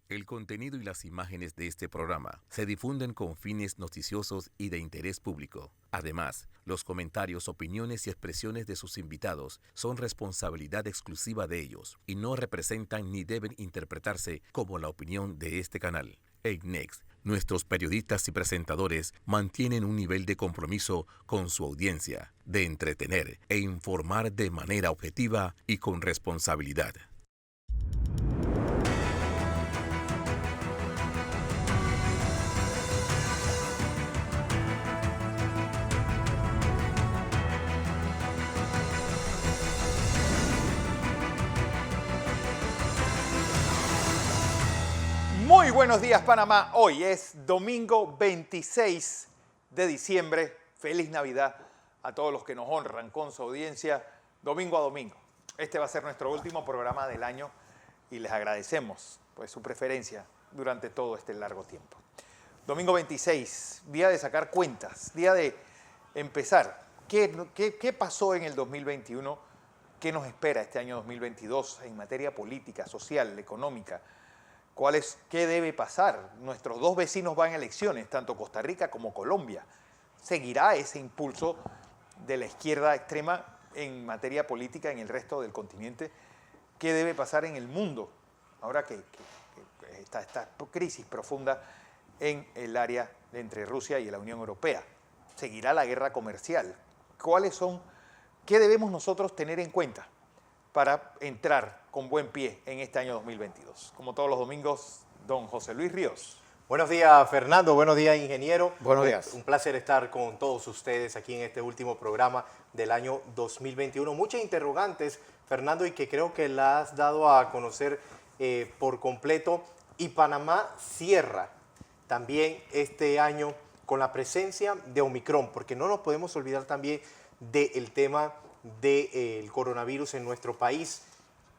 El contenido y las imágenes de este programa se difunden con fines noticiosos y de interés público. Además, los comentarios, opiniones y expresiones de sus invitados son responsabilidad exclusiva de ellos y no representan ni deben interpretarse como la opinión de este canal. EICNEX, nuestros periodistas y presentadores mantienen un nivel de compromiso con su audiencia, de entretener e informar de manera objetiva y con responsabilidad. Muy buenos días, Panamá. Hoy es domingo 26 de diciembre. Feliz Navidad a todos los que nos honran con su audiencia domingo a domingo. Este va a ser nuestro último programa del año y les agradecemos pues, su preferencia durante todo este largo tiempo. Domingo 26, día de sacar cuentas, día de empezar. ¿Qué pasó en el 2021? ¿Qué nos espera este año 2022 en materia política, social, económica? ¿Qué debe pasar? Nuestros dos vecinos van a elecciones, tanto Costa Rica como Colombia. ¿Seguirá ese impulso de la izquierda extrema en materia política en el resto del continente? ¿Qué debe pasar en el mundo ahora que está esta crisis profunda en el área entre Rusia y la Unión Europea? ¿Seguirá la guerra comercial? ¿Qué debemos nosotros tener en cuenta para entrar con buen pie en este año 2022? Como todos los domingos, don José Luis Ríos. Buenos días, Fernando. Buenos días, ingeniero. Buenos días. Un placer estar con todos ustedes aquí en este último programa del año 2021. Muchas interrogantes, Fernando, y que creo que la has dado a conocer por completo. Y Panamá cierra también este año con la presencia de Omicron, porque no nos podemos olvidar también del tema del coronavirus en nuestro país.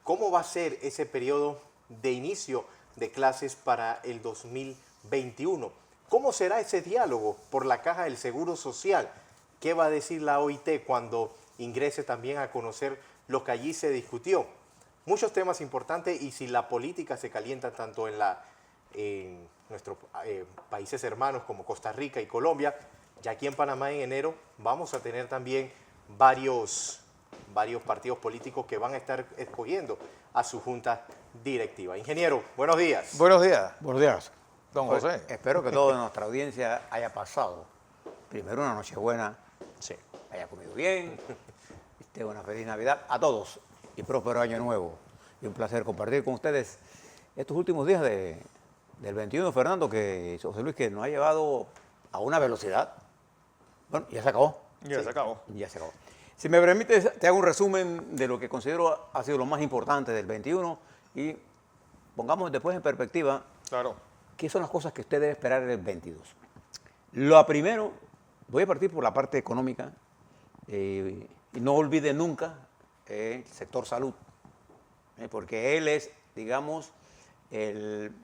¿Cómo va a ser ese periodo de inicio de clases para el 2021? ¿Cómo será ese diálogo por la Caja del Seguro Social? ¿Qué va a decir la OIT cuando ingrese también a conocer lo que allí se discutió? Muchos temas importantes, y si la política se calienta tanto en nuestros países hermanos como Costa Rica y Colombia, ya aquí en Panamá en enero vamos a tener también varios partidos políticos que van a estar escogiendo a su junta directiva. Ingeniero, buenos días. Buenos días. Buenos días. Don José. Espero que toda nuestra audiencia haya pasado primero una Nochebuena, Sí. haya comido bien, una feliz Navidad a todos y próspero año nuevo. Y un placer compartir con ustedes estos últimos días del 21, Fernando, que José Luis, que nos ha llevado a una velocidad. Bueno, ya se acabó. Ya se acabó. Ya se acabó. Si me permites, te hago un resumen de lo que considero ha sido lo más importante del 21 y pongamos después en perspectiva Claro. qué son las cosas que usted debe esperar en el 22. Lo primero, voy a partir por la parte económica y no olvide nunca el sector salud, porque él es, digamos, el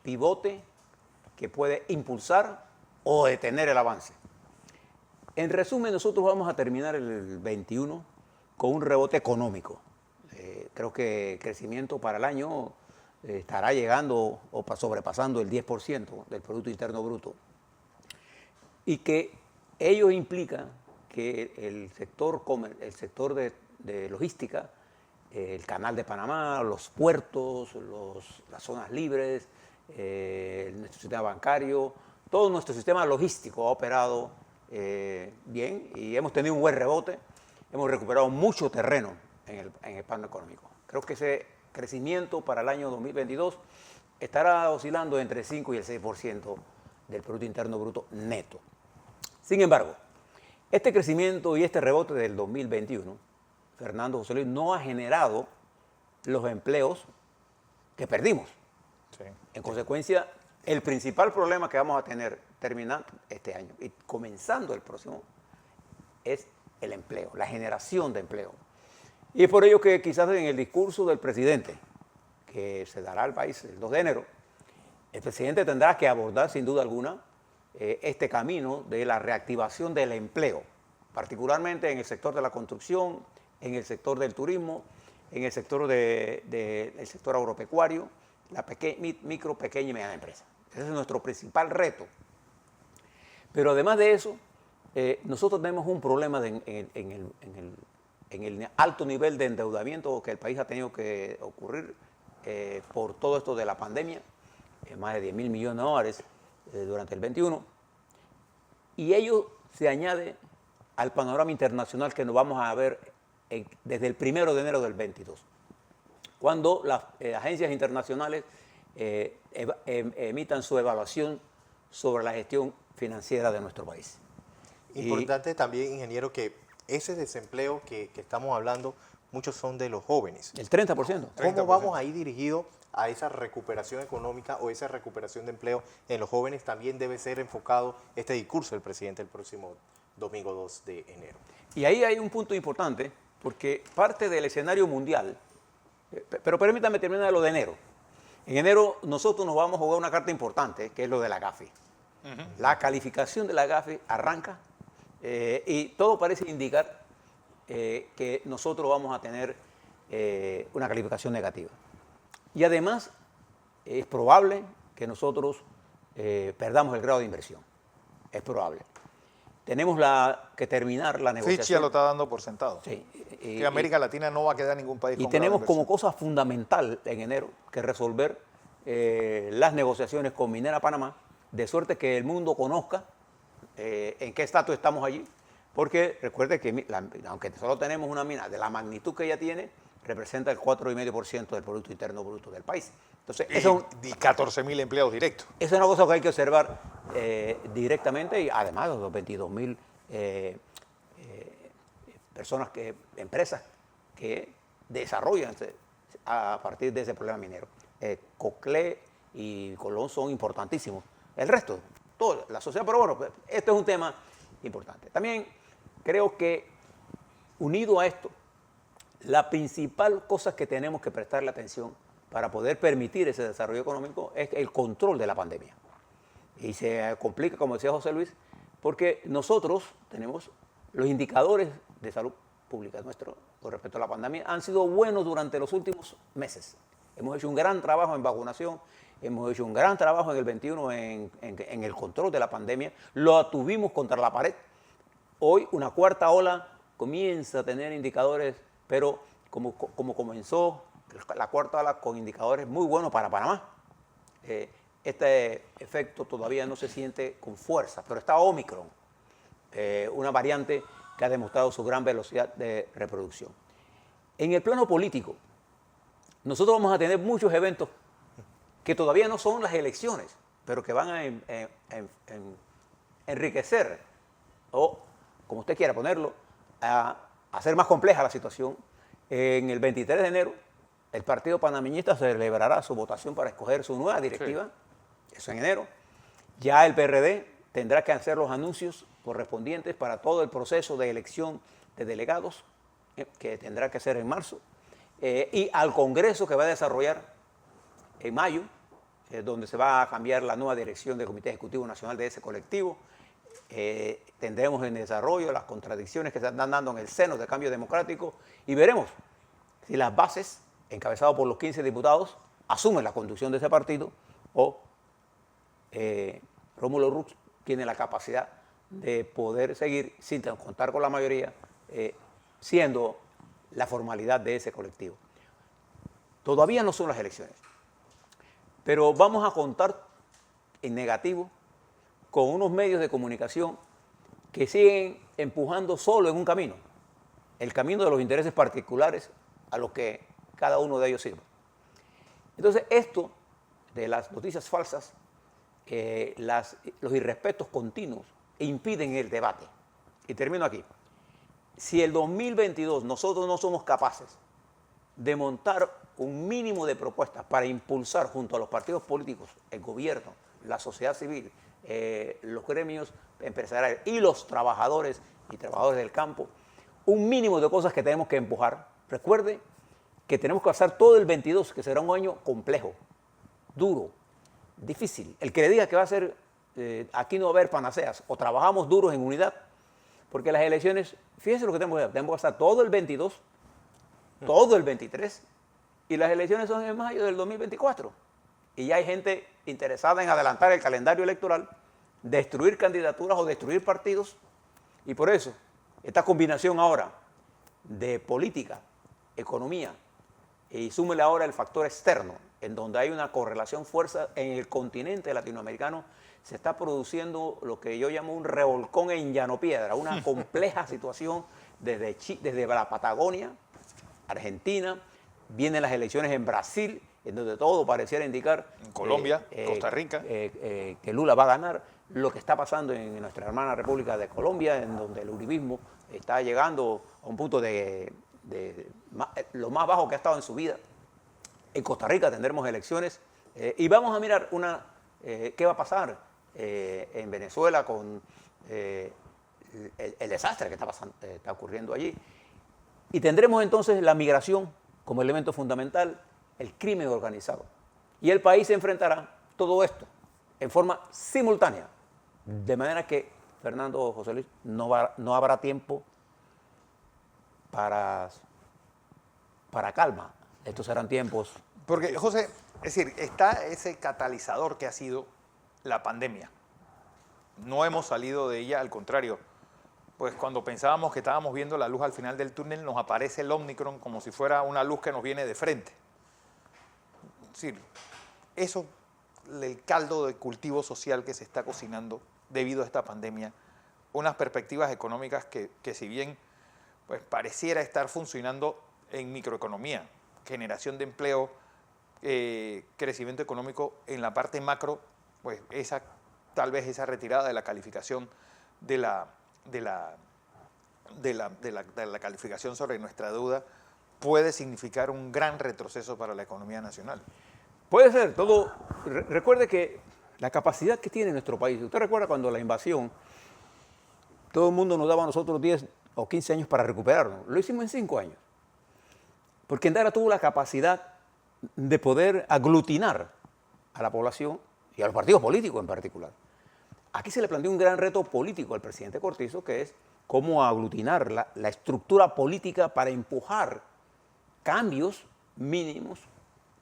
pivote que puede impulsar o detener el avance. En resumen, nosotros vamos a terminar el 21 con un rebote económico. Creo que el crecimiento para el año estará llegando o sobrepasando el 10% del Producto Interno Bruto. Y que ello implica que el sector de logística, el Canal de Panamá, los puertos, las zonas libres, nuestro sistema bancario, todo nuestro sistema logístico ha operado bien y hemos tenido un buen rebote, hemos recuperado mucho terreno en el plano económico. Creo que ese crecimiento para el año 2022 estará oscilando entre el 5 y el 6% del Producto Interno Bruto neto. Sin embargo, este crecimiento y este rebote del 2021, Fernando, José Luis, no ha generado los empleos que perdimos. Sí. En consecuencia, el principal problema que vamos a tener terminando este año y comenzando el próximo es el empleo, la generación de empleo. Y es por ello que quizás en el discurso del presidente, que se dará al país el 2 de enero, el presidente tendrá que abordar sin duda alguna este camino de la reactivación del empleo, particularmente en el sector de la construcción, en el sector del turismo, en el sector, el sector agropecuario, la micro, pequeña y mediana empresa. Ese es nuestro principal reto. Pero además de eso, nosotros tenemos un problema en el alto nivel de endeudamiento que el país ha tenido que ocurrir por todo esto de la pandemia, más de 10.000 millones de dólares durante el 21, y ello se añade al panorama internacional que nos vamos a ver desde el 1 de enero del 22, cuando las agencias internacionales emitan su evaluación sobre la gestión financiera de nuestro país. Importante también, ingeniero, que ese desempleo que estamos hablando, muchos son de los jóvenes. El 30%. ¿Cómo vamos a ir dirigido a esa recuperación económica o esa recuperación de empleo en los jóvenes? También debe ser enfocado este discurso del presidente el próximo domingo 2 de enero. Y ahí hay un punto importante, porque parte del escenario mundial, pero permítame terminar lo de enero. En enero nosotros nos vamos a jugar una carta importante, que es lo de la GAFI. La calificación de la GAFI arranca y todo parece indicar que nosotros vamos a tener una calificación negativa. Y además es probable que nosotros perdamos el grado de inversión. Es probable. Tenemos que terminar la negociación. Fitch ya lo está dando por sentado. Sí. Que América Latina no va a quedar ningún país y con tenemos grado de como inversión. cosa fundamental en enero que resolver las negociaciones con Minera Panamá, de suerte que el mundo conozca en qué estatus estamos allí, porque recuerde que aunque solo tenemos una mina de la magnitud que ella tiene, representa el 4,5% del Producto Interno Bruto del país. Entonces, Y 14.000 empleados directos. esa es una cosa que hay que observar directamente, y además los 22.000 empresas que desarrollan a partir de ese problema minero. Coclé y Colón son importantísimos. El resto, toda la sociedad, pero bueno, esto es un tema importante. También creo que unido a esto, la principal cosa que tenemos que prestarle atención para poder permitir ese desarrollo económico es el control de la pandemia. Y se complica, como decía José Luis, porque nosotros tenemos los indicadores de salud pública nuestros con respecto a la pandemia han sido buenos durante los últimos meses. Hemos hecho un gran trabajo en vacunación, hemos hecho un gran trabajo en el 21 en el control de la pandemia, lo tuvimos contra la pared. Hoy una cuarta ola comienza a tener indicadores, pero como comenzó la cuarta ola con indicadores muy buenos para Panamá, este efecto todavía no se siente con fuerza, pero está Omicron, una variante que ha demostrado su gran velocidad de reproducción. En el plano político, nosotros vamos a tener muchos eventos que todavía no son las elecciones, pero que van a enriquecer, o como usted quiera ponerlo, a hacer más compleja la situación. En el 23 de enero, el Partido Panameñista celebrará su votación para escoger su nueva directiva, eso en enero. Ya el PRD tendrá que hacer los anuncios correspondientes para todo el proceso de elección de delegados, que tendrá que ser en marzo, y al Congreso que va a desarrollar en mayo, donde se va a cambiar la nueva dirección del Comité Ejecutivo Nacional de ese colectivo. Tendremos en desarrollo las contradicciones que se están dando en el seno del cambio democrático y veremos si las bases, encabezadas por los 15 diputados, asumen la conducción de ese partido o Rómulo Rux tiene la capacidad de poder seguir sin contar con la mayoría, siendo la formalidad de ese colectivo. Todavía no son las elecciones, pero vamos a contar en negativo con unos medios de comunicación que siguen empujando solo en un camino, el camino de los intereses particulares a los que cada uno de ellos sirve. Entonces, esto de las noticias falsas, los irrespetos continuos impiden el debate. Y termino aquí. Si el 2022 nosotros no somos capaces de montar un mínimo de propuestas para impulsar junto a los partidos políticos, el gobierno, la sociedad civil, los gremios empresariales y los trabajadores y trabajadores del campo, un mínimo de cosas que tenemos que empujar. Recuerde que tenemos que pasar todo el 22, que será un año complejo, duro, difícil. El que le diga que va a ser, aquí no va a haber panaceas, o trabajamos duros en unidad, porque las elecciones, fíjense lo que tenemos que pasar todo el 22, todo el 23, y las elecciones son en mayo del 2024. Y ya hay gente interesada en adelantar el calendario electoral, destruir candidaturas o destruir partidos. Y por eso, esta combinación ahora de política, economía, y súmele ahora el factor externo, en donde hay una correlación fuerza en el continente latinoamericano, se está produciendo lo que yo llamo un revolcón en llano piedra, una compleja situación desde la Patagonia, Argentina, vienen las elecciones en Brasil, en donde todo pareciera indicar en Colombia, Costa Rica, que Lula va a ganar, lo que está pasando en nuestra hermana República de Colombia, en donde el uribismo está llegando a un punto de lo más bajo que ha estado en su vida. En Costa Rica tendremos elecciones y vamos a mirar qué va a pasar en Venezuela con el desastre que está ocurriendo allí. Y tendremos entonces la migración como elemento fundamental, el crimen organizado. Y el país se enfrentará todo esto en forma simultánea. De manera que, Fernando, José Luis, no habrá tiempo para calma. Estos serán tiempos. Porque, José, es decir, está ese catalizador que ha sido la pandemia. No hemos salido de ella, al contrario. Pues cuando pensábamos que estábamos viendo la luz al final del túnel, nos aparece el Omicron como si fuera una luz que nos viene de frente. Es decir, eso, el caldo de cultivo social que se está cocinando debido a esta pandemia, unas perspectivas económicas que si bien pues, pareciera estar funcionando en microeconomía, generación de empleo, crecimiento económico en la parte macro, pues tal vez esa retirada de la calificación de la calificación sobre nuestra deuda puede significar un gran retroceso para la economía nacional. Puede ser, todo. Recuerde que la capacidad que tiene nuestro país, usted recuerda cuando la invasión, todo el mundo nos daba a nosotros 10 o 15 años para recuperarnos, lo hicimos en 5 años, porque Endara tuvo la capacidad de poder aglutinar a la población y a los partidos políticos en particular. Aquí se le planteó un gran reto político al presidente Cortizo, que es cómo aglutinar la estructura política para empujar cambios mínimos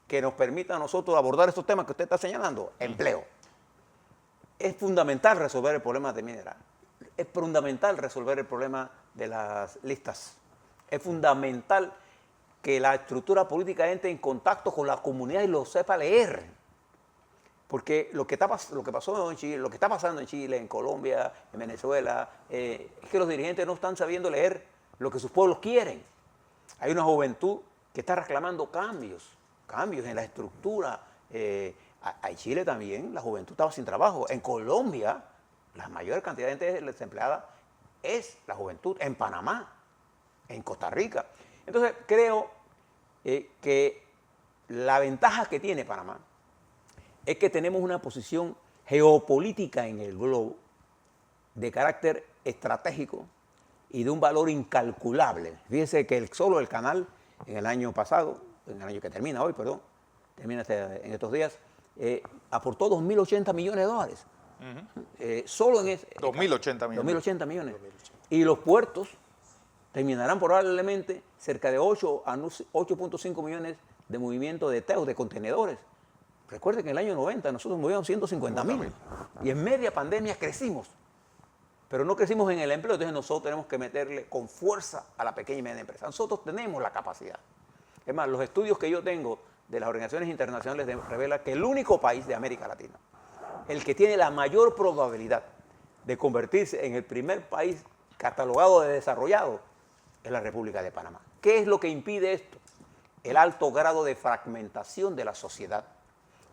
que nos permitan a nosotros abordar estos temas que usted está señalando. Empleo. Es fundamental resolver el problema de mineral. Es fundamental resolver el problema de las listas. Es fundamental que la estructura política entre en contacto con la comunidad y lo sepa leer. Porque lo que pasó en Chile, lo que está pasando en Chile, en Colombia, en Venezuela, es que los dirigentes no están sabiendo leer lo que sus pueblos quieren. Hay una juventud que está reclamando cambios en la estructura. En Chile también la juventud estaba sin trabajo. En Colombia, la mayor cantidad de gente desempleada es la juventud. En Panamá, en Costa Rica. Entonces, creo que la ventaja que tiene Panamá es que tenemos una posición geopolítica en el globo de carácter estratégico y de un valor incalculable. Fíjese que solo el canal en el año pasado, en el año que termina hoy, perdón, termina en estos días, aportó 2.080 millones de dólares. Solo en ese... 2.080 millones. 2.080 millones. Y los puertos terminarán probablemente cerca de 8.5 millones de movimiento de TEU, de contenedores. Recuerde que en el año 90 nosotros movíamos 150.000 y en media pandemia crecimos, pero no crecimos en el empleo, entonces nosotros tenemos que meterle con fuerza a la pequeña y media empresa. Nosotros tenemos la capacidad. Es más, los estudios que yo tengo de las organizaciones internacionales revelan que el único país de América Latina, el que tiene la mayor probabilidad de convertirse en el primer país catalogado de desarrollado, es la República de Panamá. ¿Qué es lo que impide esto? El alto grado de fragmentación de la sociedad,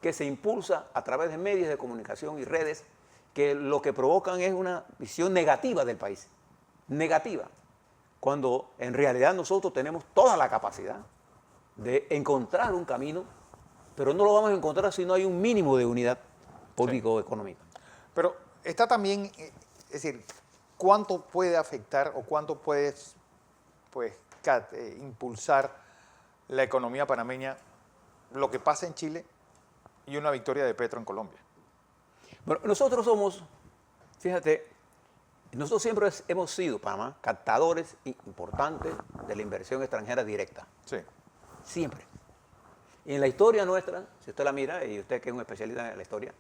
que se impulsa a través de medios de comunicación y redes, que lo que provocan es una visión negativa del país. Negativa. Cuando en realidad nosotros tenemos toda la capacidad de encontrar un camino, pero no lo vamos a encontrar si no hay un mínimo de unidad político-económica. Pero está también, es decir, ¿cuánto puede afectar o cuánto puede impulsar la economía panameña lo que pasa en Chile y una victoria de Petro en Colombia? Bueno, nosotros somos, fíjate, nosotros siempre hemos sido, Panamá, captadores importantes de la inversión extranjera directa. Sí. Siempre. Y en la historia nuestra, si usted la mira, y usted que es un especialista en la historia,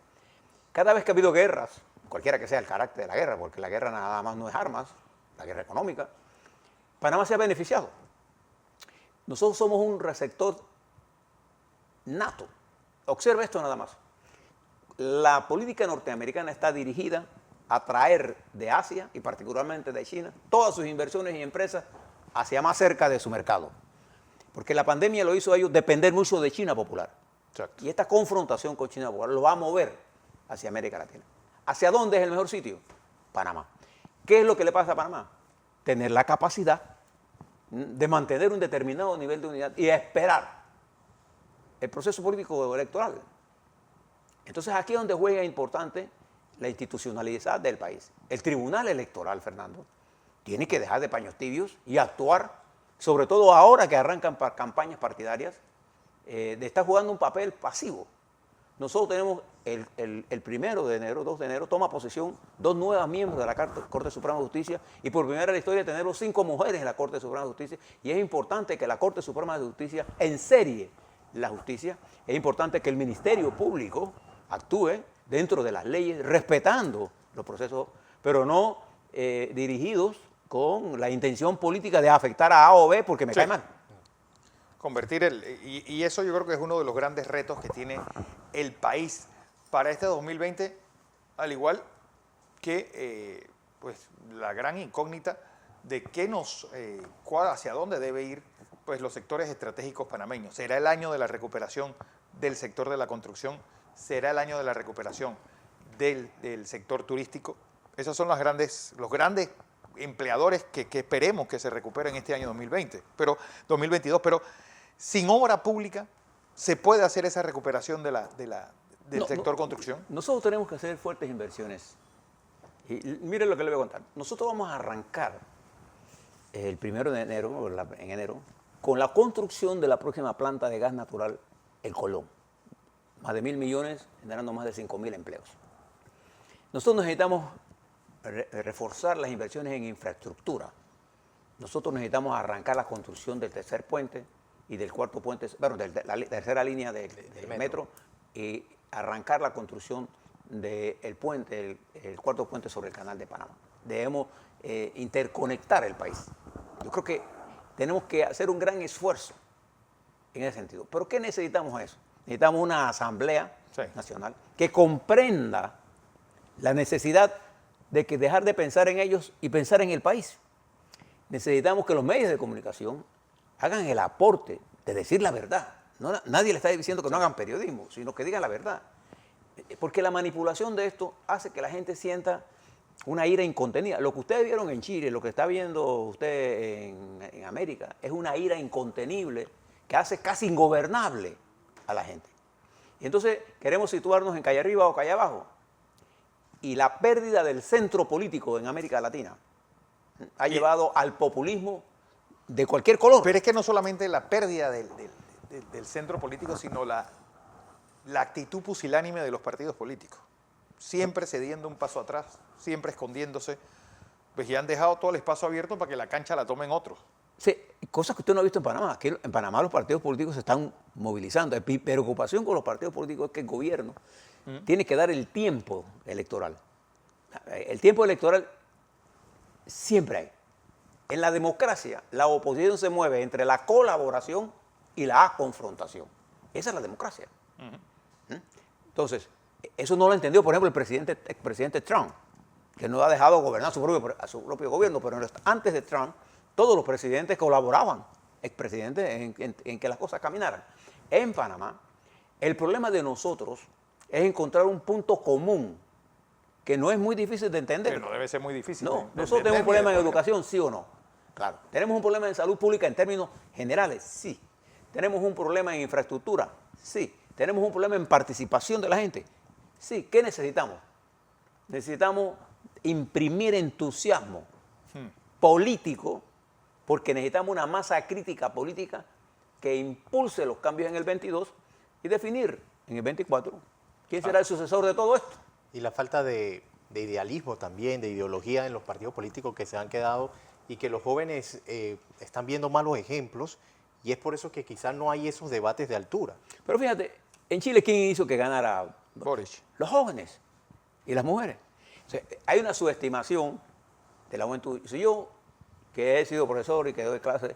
cada vez que ha habido guerras, cualquiera que sea el carácter de la guerra, porque la guerra nada más no es armas, la guerra económica, Panamá se ha beneficiado. Nosotros somos un receptor nato. Observe esto nada más. La política norteamericana está dirigida a traer de Asia, y particularmente de China, todas sus inversiones y empresas hacia más cerca de su mercado. Porque la pandemia lo hizo a ellos depender mucho de China popular. Exacto. Y esta confrontación con China popular lo va a mover hacia América Latina. ¿Hacia dónde es el mejor sitio? Panamá. ¿Qué es lo que le pasa a Panamá? Tener la capacidad de mantener un determinado nivel de unidad y esperar el proceso político electoral. Entonces aquí es donde juega importante la institucionalidad del país. El Tribunal Electoral, Fernando, tiene que dejar de paños tibios y actuar, sobre todo ahora que arrancan campañas partidarias, de estar jugando un papel pasivo. Nosotros tenemos el 1 de enero, 2 de enero, toma posesión 2 nuevas miembros de la Corte Suprema de Justicia y por primera vez en la historia tenemos 5 mujeres en la Corte Suprema de Justicia y es importante que la Corte Suprema de Justicia enserie la justicia, es importante que el Ministerio Público actúe dentro de las leyes, respetando los procesos, pero no dirigidos con la intención política de afectar a o B porque me cae mal. Convertir y eso yo creo que es uno de los grandes retos que tiene el país para este 2020, al igual que pues la gran incógnita de qué hacia dónde debe ir pues los sectores estratégicos panameños. ¿Será el año de la recuperación del sector de la construcción? ¿Será el año de la recuperación del sector turístico? Esos son los grandes empleadores que esperemos que se recuperen este año 2022, pero sin obra pública se puede hacer esa recuperación del sector construcción. Nosotros tenemos que hacer fuertes inversiones. Y mire lo que le voy a contar. Nosotros vamos a arrancar el 1 de enero, en enero, con la construcción de la próxima planta de gas natural, el Colón. Más de 1.000 millones, generando más de 5.000 empleos. Nosotros necesitamos reforzar las inversiones en infraestructura. Nosotros necesitamos arrancar la construcción del tercer puente y del cuarto puente, bueno, de la tercera línea del metro y arrancar la construcción del puente, el cuarto puente sobre el canal de Panamá. Debemos interconectar el país. Yo creo que tenemos que hacer un gran esfuerzo en ese sentido. ¿Pero qué necesitamos eso? Necesitamos una asamblea nacional que comprenda la necesidad de que dejar de pensar en ellos y pensar en el país. Necesitamos que los medios de comunicación hagan el aporte de decir la verdad. Nadie le está diciendo que no hagan periodismo, sino que digan la verdad. Porque la manipulación de esto hace que la gente sienta una ira incontenida. Lo que ustedes vieron en Chile, lo que está viendo usted en América, es una ira incontenible que hace casi ingobernable a la gente. Y entonces queremos situarnos en calle arriba o calle abajo. Y la pérdida del centro político en América Latina ha llevado al populismo de cualquier color. Pero es que no solamente la pérdida del centro político, sino la actitud pusilánime de los partidos políticos. Siempre cediendo un paso atrás, siempre escondiéndose. Pues ya han dejado todo el espacio abierto para que la cancha la tomen otros. Sí, cosas que usted no ha visto en Panamá. Aquí en Panamá los partidos políticos se están movilizando. Mi preocupación con los partidos políticos es que el gobierno tiene que dar el tiempo electoral. El tiempo electoral siempre hay. En la democracia, la oposición se mueve entre la colaboración y la confrontación. Esa es la democracia. Entonces, eso no lo entendió, por ejemplo, el expresidente Trump, que no ha dejado gobernar a su propio gobierno, pero antes de Trump, todos los presidentes colaboraban, expresidentes, en que las cosas caminaran. En Panamá, el problema de nosotros es encontrar un punto común que no es muy difícil de entender. Que no debe ser muy difícil. No, nosotros tenemos un problema en educación, sí o no. Claro. Tenemos un problema en salud pública en términos generales, sí. Tenemos un problema en infraestructura, sí. Tenemos un problema en participación de la gente, sí. ¿Qué necesitamos? Necesitamos imprimir entusiasmo político, porque necesitamos una masa crítica política que impulse los cambios en el 22 y definir en el 24 quién será el sucesor de todo esto. Y la falta de idealismo también, de ideología en los partidos políticos que se han quedado y que los jóvenes están viendo malos ejemplos Y es por eso que quizás no hay esos debates de altura. Pero fíjate, en Chile, ¿quién hizo que ganara? Boric. Los jóvenes y las mujeres. O sea, hay una subestimación de la juventud. Si yo, que he sido profesor y que doy clases,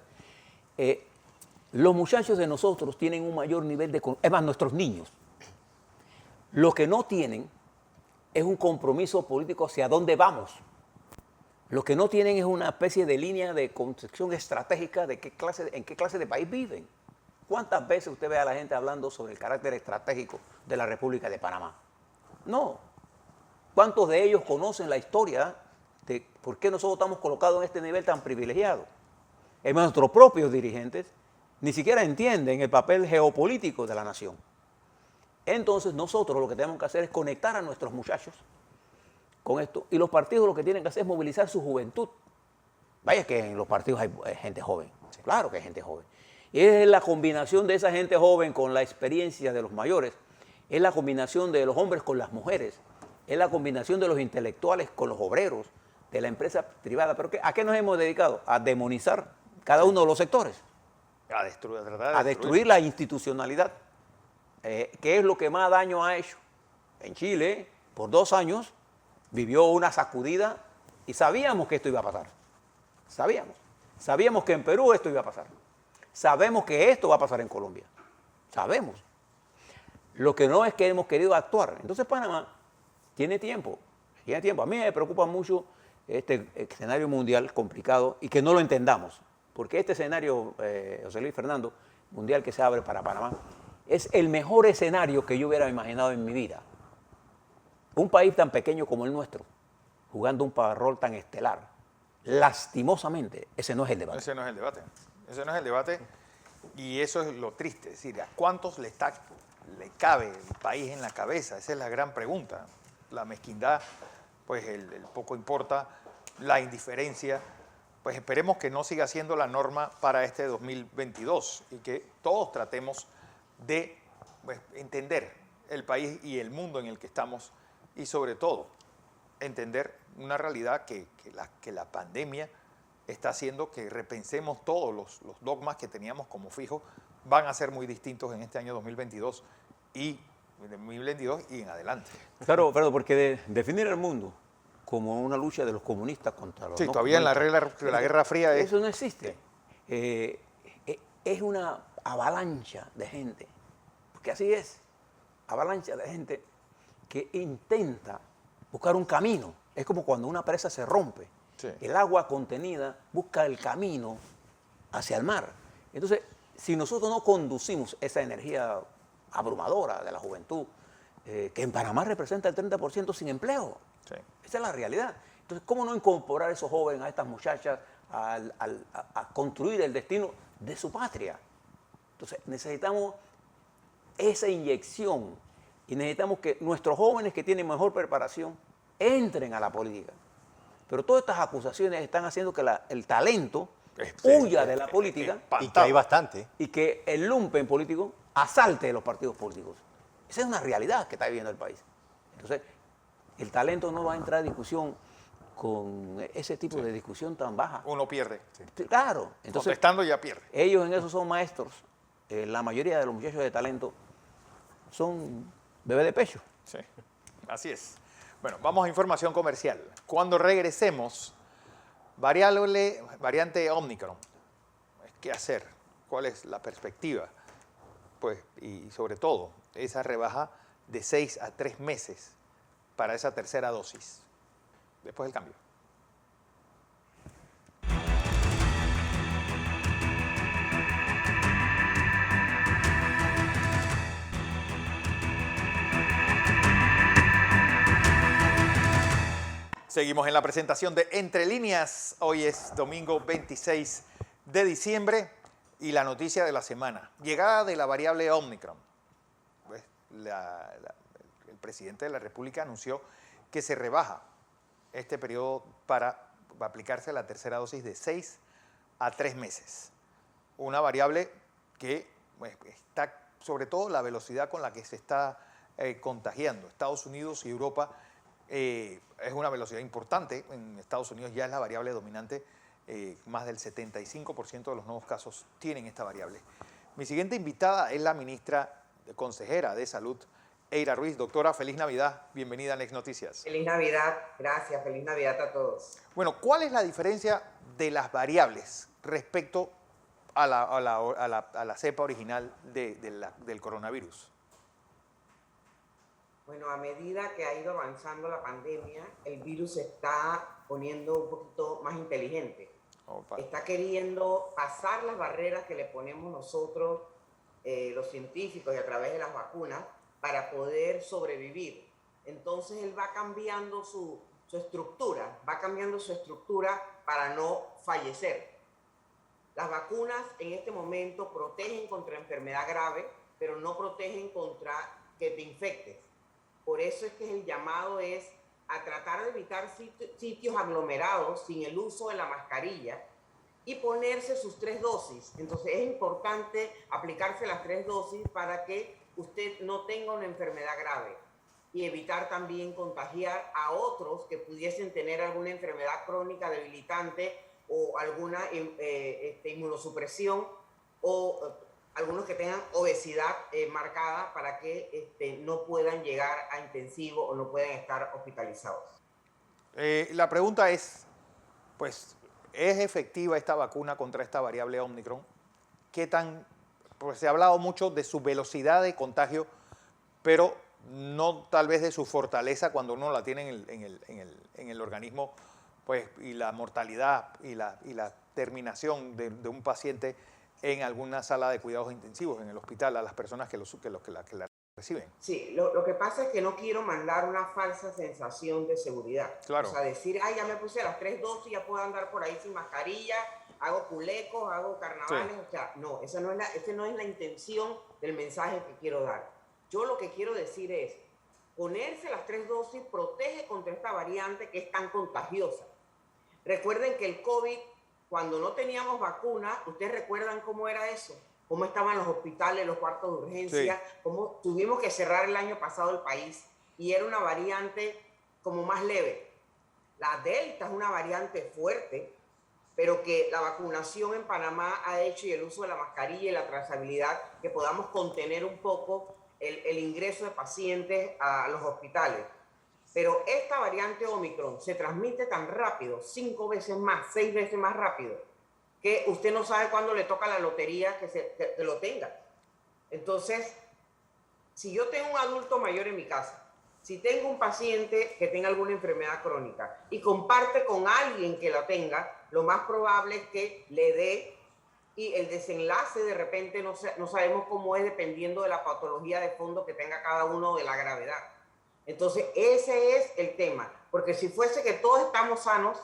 los muchachos de nosotros tienen un mayor nivel de... Es más, nuestros niños. Lo que no tienen es un compromiso político hacia dónde vamos. Lo que no tienen es una especie de línea de concepción estratégica de en qué clase de país viven. ¿Cuántas veces usted ve a la gente hablando sobre el carácter estratégico de la República de Panamá? No. ¿Cuántos de ellos conocen la historia de por qué nosotros estamos colocados en este nivel tan privilegiado? Nuestros propios dirigentes ni siquiera entienden el papel geopolítico de la nación. Entonces nosotros lo que tenemos que hacer es conectar a nuestros muchachos con esto. Y los partidos lo que tienen que hacer es movilizar su juventud. Vaya que en los partidos hay gente joven. Claro que hay gente joven. Y es la combinación de esa gente joven con la experiencia de los mayores. Es la combinación de los hombres con las mujeres. Es la combinación de los intelectuales con los obreros, de la empresa privada. ¿Pero ¿a qué nos hemos dedicado? A demonizar cada uno de los sectores. A destruir la institucionalidad, que es lo que más daño ha hecho. En Chile, por 2 años, vivió una sacudida y sabíamos que esto iba a pasar. Sabíamos que en Perú esto iba a pasar. Sabemos que esto va a pasar en Colombia. Sabemos. Lo que no es que hemos querido actuar. Entonces Panamá tiene tiempo. A mí me preocupa mucho este escenario mundial complicado y que no lo entendamos. Porque este escenario, José Luis Fernando, mundial que se abre para Panamá, es el mejor escenario que yo hubiera imaginado en mi vida. Un país tan pequeño como el nuestro, jugando un rol tan estelar, lastimosamente, ese no es el debate. Ese no es el debate y eso es lo triste. Es decir, ¿a cuántos le cabe el país en la cabeza? Esa es la gran pregunta. La mezquindad, pues el poco importa, la indiferencia. Pues esperemos que no siga siendo la norma para este 2022 y que todos tratemos de entender el país y el mundo en el que estamos y sobre todo entender una realidad que la pandemia está haciendo que repensemos todos los dogmas que teníamos como fijos. Van a ser muy distintos en este año 2022 y en adelante. Claro, porque definir el mundo como una lucha de los comunistas contra los... Sí, no todavía en la comunistas, Guerra Fría... Eso no existe. Es una avalancha de gente, porque así es, avalancha de gente que intenta buscar un camino. Es como cuando una presa se rompe. Sí. El agua contenida busca el camino hacia el mar. Entonces, si nosotros no conducimos esa energía abrumadora de la juventud, que en Panamá representa el 30% sin empleo. Sí. Esa es la realidad. Entonces, ¿cómo no incorporar a esos jóvenes, a estas muchachas, a construir el destino de su patria? Entonces, necesitamos esa inyección y necesitamos que nuestros jóvenes que tienen mejor preparación entren a la política. Pero todas estas acusaciones están haciendo que el talento huya de la política y que hay bastante. y que el lumpen político asalte los partidos políticos. Esa es una realidad que está viviendo el país. Entonces, el talento no va a entrar en discusión con ese tipo de discusión tan baja. Uno pierde. Claro. Entonces, contestando ya pierde. ellos en eso son maestros. La mayoría de los muchachos de talento son bebés de pecho. Sí, así es. Bueno, vamos a información comercial. Cuando regresemos, variante Omicron. ¿Qué hacer? ¿Cuál es la perspectiva? Pues, y sobre todo, esa rebaja de 6 a 3 meses para esa tercera dosis. Después del cambio. Seguimos en la presentación de Entre Líneas. Hoy es domingo 26 de diciembre y la noticia de la semana. Llegada de la variable Omicron. Pues, el presidente de la República anunció que se rebaja este periodo para aplicarse la tercera dosis de 6 a 3 meses. Una variable que pues, está, sobre todo, la velocidad con la que se está contagiando. Estados Unidos y Europa es una velocidad importante. En Estados Unidos ya es la variable dominante Más del 75% de los nuevos casos tienen esta variable. Mi siguiente invitada es la ministra consejera de Salud, Eira Ruiz. Doctora, feliz Navidad. Bienvenida a Next Noticias. Feliz Navidad. Gracias. Feliz Navidad a todos. Bueno, ¿cuál es la diferencia de las variables respecto a la cepa original del coronavirus? Bueno, a medida que ha ido avanzando la pandemia, el virus se está poniendo un poquito más inteligente. Opa. Está queriendo pasar las barreras que le ponemos nosotros, los científicos, y a través de las vacunas, para poder sobrevivir. Entonces él va cambiando su estructura, para no fallecer. Las vacunas en este momento protegen contra enfermedad grave, pero no protegen contra que te infectes. Por eso es que el llamado es a tratar de evitar sitios aglomerados sin el uso de la mascarilla y ponerse sus 3 dosis. Entonces es importante aplicarse las 3 dosis para que usted no tenga una enfermedad grave y evitar también contagiar a otros que pudiesen tener alguna enfermedad crónica debilitante o alguna inmunosupresión o algunos que tengan obesidad marcada para que no puedan llegar a intensivo o no puedan estar hospitalizados. La pregunta es, pues, ¿es efectiva esta vacuna contra esta variable Omicron? ¿Qué tan...? Pues se ha hablado mucho de su velocidad de contagio, pero no tal vez de su fortaleza cuando uno la tiene en el organismo, pues, y la mortalidad y la terminación de un paciente en alguna sala de cuidados intensivos, en el hospital, a las personas que la reciben. Sí, lo que pasa es que no quiero mandar una falsa sensación de seguridad. Claro. O sea, decir, ay, ya me puse las 3 dosis, ya puedo andar por ahí sin mascarilla, hago culecos, hago carnavales. Sí. O sea, no, esa no es la intención del mensaje que quiero dar. Yo lo que quiero decir es, ponerse las 3 dosis protege contra esta variante que es tan contagiosa. Recuerden que el COVID, cuando no teníamos vacuna, ¿ustedes recuerdan cómo era eso? Cómo estaban los hospitales, los cuartos de urgencia, sí. Cómo tuvimos que cerrar el año pasado el país y era una variante como más leve. La Delta es una variante fuerte, pero que la vacunación en Panamá ha hecho, y el uso de la mascarilla y la trazabilidad, que podamos contener un poco el ingreso de pacientes a los hospitales. Pero esta variante Omicron se transmite tan rápido, 5 veces más, 6 veces más rápido, que usted no sabe cuándo le toca la lotería que lo tenga. Entonces, si yo tengo un adulto mayor en mi casa, si tengo un paciente que tenga alguna enfermedad crónica y comparte con alguien que la tenga, lo más probable es que le dé, y el desenlace de repente no sabemos cómo es dependiendo de la patología de fondo que tenga cada uno, de la gravedad. Entonces, ese es el tema, porque si fuese que todos estamos sanos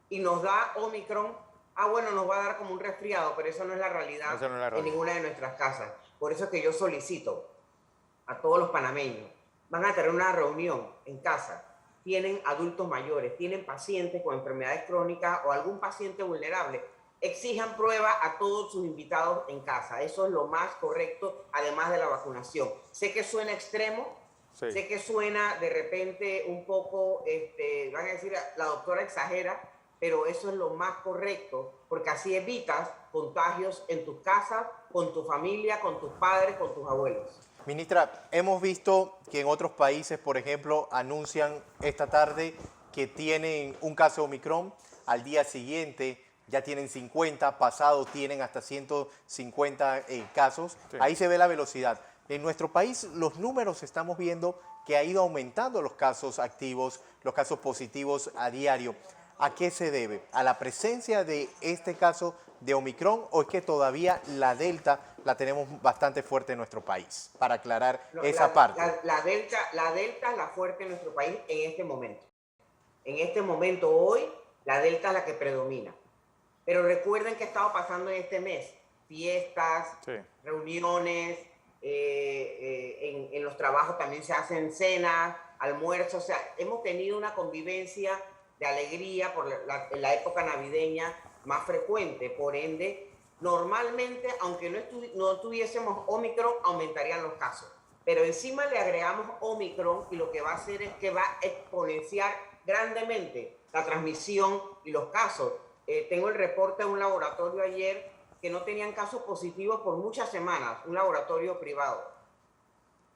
y nos da Omicron, bueno, nos va a dar como un resfriado, pero eso no es la realidad, en ninguna de nuestras casas. Por eso es que yo solicito a todos los panameños, van a tener una reunión en casa, tienen adultos mayores, tienen pacientes con enfermedades crónicas o algún paciente vulnerable, exijan prueba a todos sus invitados en casa. Eso es lo más correcto, además de la vacunación. Sé que suena extremo, sí. Sé que suena de repente un poco, van a decir, la doctora exagera, pero eso es lo más correcto, porque así evitas contagios en tus casas, con tu familia, con tus padres, con tus abuelos. Ministra, hemos visto que en otros países, por ejemplo, anuncian esta tarde que tienen un caso de Omicron, al día siguiente ya tienen 50, pasado tienen hasta 150 casos. Sí. Ahí se ve la velocidad. En nuestro país los números estamos viendo que ha ido aumentando los casos activos, los casos positivos a diario. ¿A qué se debe? ¿A la presencia de este caso de Omicron o es que todavía la Delta la tenemos bastante fuerte en nuestro país? Para aclarar esa parte. La Delta es la fuerte en nuestro país en este momento. En este momento, hoy, la Delta es la que predomina. Pero recuerden que ha estado pasando en este mes. Fiestas, sí. Reuniones, en los trabajos también se hacen cenas, almuerzos. O sea, hemos tenido una convivencia de alegría por la época navideña más frecuente. Por ende, normalmente, aunque no tuviésemos Omicron, aumentarían los casos. Pero encima le agregamos Omicron y lo que va a hacer es que va a exponenciar grandemente la transmisión y los casos. tengo el reporte de un laboratorio ayer que no tenían casos positivos por muchas semanas, un laboratorio privado.